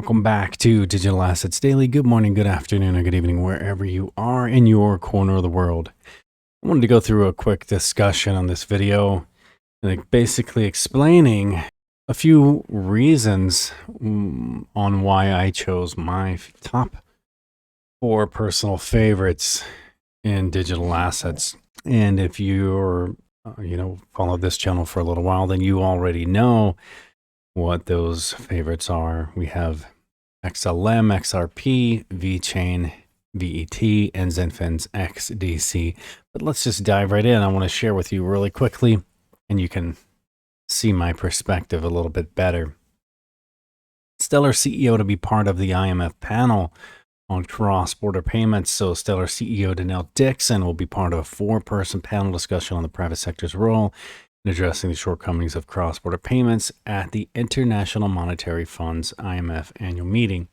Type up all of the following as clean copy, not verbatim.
welcome back to Digital Assets Daily. Good morning, good afternoon, or good evening, wherever you are in your corner of the world. I wanted to go through a quick discussion on this video, like basically explaining a few reasons on why I chose my top 4 personal favorites in digital assets. And if you're, followed this channel for a little while, then you already know what those favorites are. We have XLM, XRP, Vechain, VET, and Zenfin's XDC. But let's just dive right in. I want to share with you really quickly, and you can see my perspective a little bit better. Stellar CEO to be part of the IMF panel on cross-border payments. So Stellar CEO Danelle Dixon will be part of a 4-person panel discussion on the private sector's role in addressing the shortcomings of cross-border payments at the International Monetary Fund's IMF annual meeting.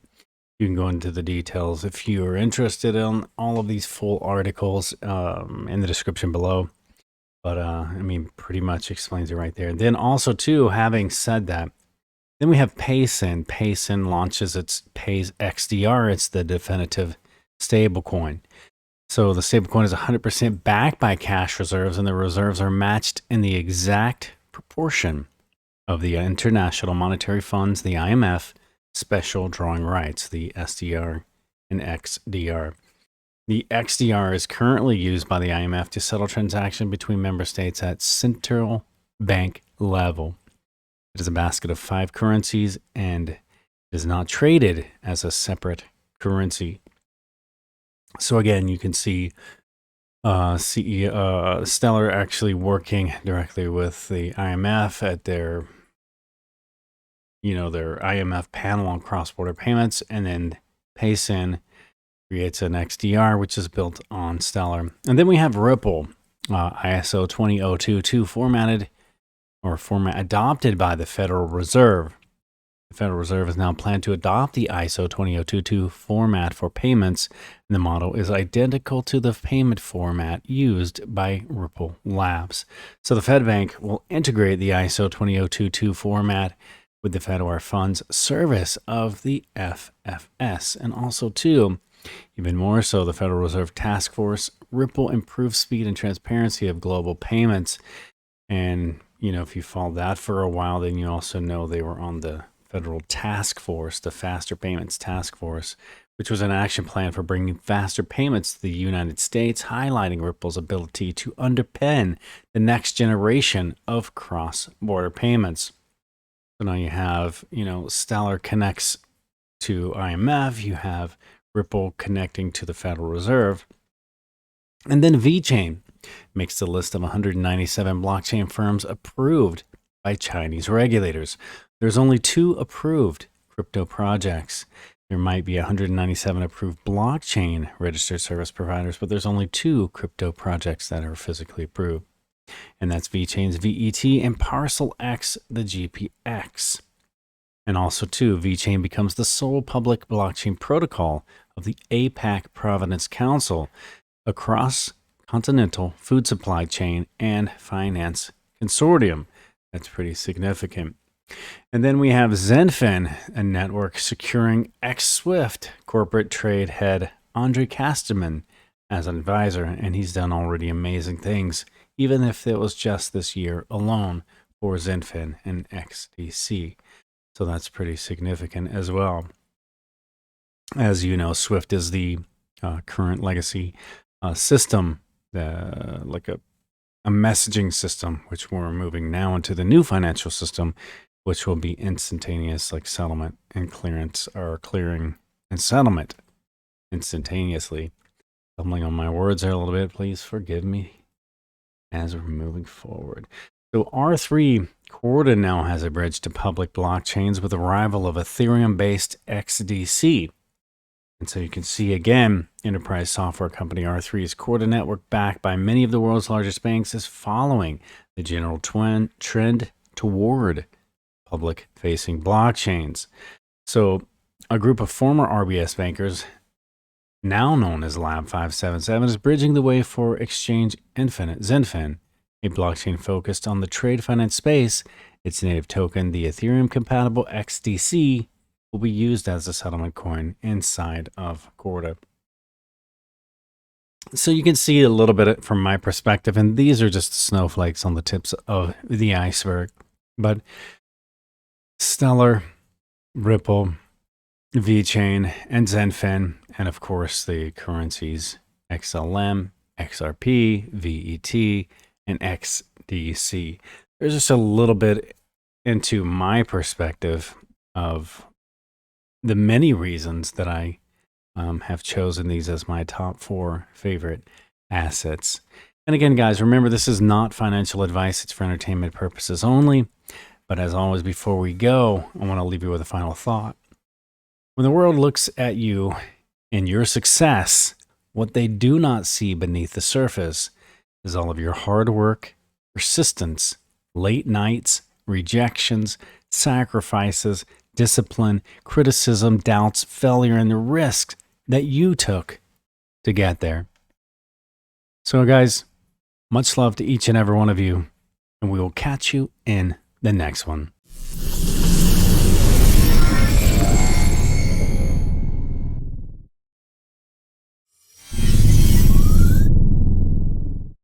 You can go into the details if you are interested in all of these full articles in the description below. But pretty much explains it right there. And then also too, having said that, then we have Patron. Patron launches its XDR. It's the definitive stablecoin. So the stablecoin is 100% backed by cash reserves, and the reserves are matched in the exact proportion of the International Monetary Fund's, the IMF, special drawing rights, the SDR and XDR. The XDR is currently used by the IMF to settle transactions between member states at central bank level. It is a basket of 5 currencies and is not traded as a separate currency. So again, you can see Stellar actually working directly with the IMF at their IMF panel on cross-border payments, and then Patron creates an XDR, which is built on Stellar. And then we have Ripple, ISO 20022 format adopted by the Federal Reserve. The Federal Reserve has now planned to adopt the ISO 20022 format for payments, and the model is identical to the payment format used by Ripple Labs. So the Fed Bank will integrate the ISO 20022 format with the Fedwire Funds service of the FFS. And also too, even more so, the Federal Reserve Task Force, Ripple improves speed and transparency of global payments. And, if you followed that for a while, then you also know they were on the Federal Task Force, the Faster Payments Task Force, which was an action plan for bringing faster payments to the United States, highlighting Ripple's ability to underpin the next generation of cross-border payments. So now you have, Stellar connects to IMF, you have Ripple connecting to the Federal Reserve, and then Vechain makes the list of 197 blockchain firms approved by Chinese regulators. There's only 2 approved crypto projects. There might be 197 approved blockchain registered service providers, but there's only 2 crypto projects that are physically approved. And that's Vechain's VET and Parcel X, the GPX. And also too, Vechain becomes the sole public blockchain protocol of the APAC Providence Council, a cross-continental food supply chain and finance consortium. That's pretty significant. And then we have Zenfin, a network securing ex-Swift corporate trade head Andre Casterman as an advisor, and he's done already amazing things, even if it was just this year alone for Zenfin and XDC. So that's pretty significant as well. As you know, Swift is the current legacy system, like a messaging system, which we're moving now into the new financial system, which will be instantaneous, like settlement and clearance, or clearing and settlement instantaneously. Stumbling on my words there a little bit, please forgive me as we're moving forward. So R3 Corda now has a bridge to public blockchains with the arrival of Ethereum-based XDC. And so you can see again, enterprise software company R3's Corda network, backed by many of the world's largest banks, is following the general trend toward public-facing blockchains. So a group of former RBS bankers, now known as Lab 577, is bridging the way for Exchange Infinite, Zenfin, a blockchain focused on the trade finance space. Its native token, the Ethereum-compatible XDC, will be used as a settlement coin inside of Corda. So you can see a little bit from my perspective, and these are just snowflakes on the tips of the iceberg. But Stellar, Ripple, Vechain, and Zenfin, and of course the currencies XLM, XRP, VET, and XDC. There's just a little bit into my perspective of the many reasons that I have chosen these as my top 4 favorite assets. And again, guys, remember, this is not financial advice. It's for entertainment purposes only. But as always, before we go, I want to leave you with a final thought. When the world looks at you and your success, what they do not see beneath the surface is all of your hard work, persistence, late nights, rejections, sacrifices, discipline, criticism, doubts, failure, and the risks that you took to get there. So guys, much love to each and every one of you, and we will catch you in the next one.